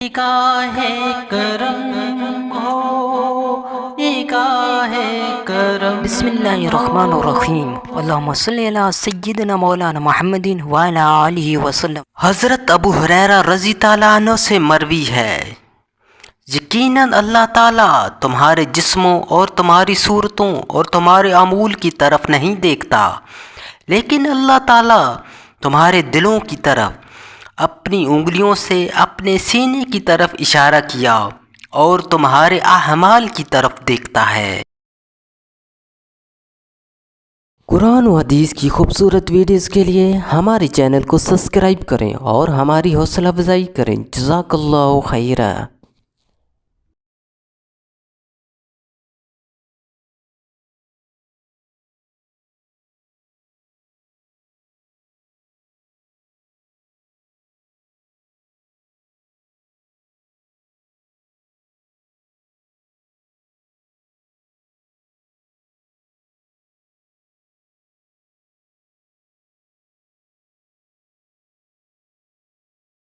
نگاہ کرم ہو، نگاہ کرم۔ بسم اللہ الرحمن الرحیم، اللہم صلی علی سیدنا مولانا محمد وعلی آلہ وسلم۔ حضرت ابو ہریرہ رضی تعالیٰ عنہ سے مروی ہے، یقیناً اللہ تعالیٰ تمہارے جسموں اور تمہاری صورتوں اور تمہارے اعمال کی طرف نہیں دیکھتا، لیکن اللہ تعالیٰ تمہارے دلوں کی طرف اپنی انگلیوں سے اپنے سینے کی طرف اشارہ کیا اور تمہارے اعمال کی طرف دیکھتا ہے۔ قرآن و حدیث کی خوبصورت ویڈیوز کے لیے ہمارے چینل کو سبسکرائب کریں اور ہماری حوصلہ افزائی کریں۔ جزاک اللہ خیرہ۔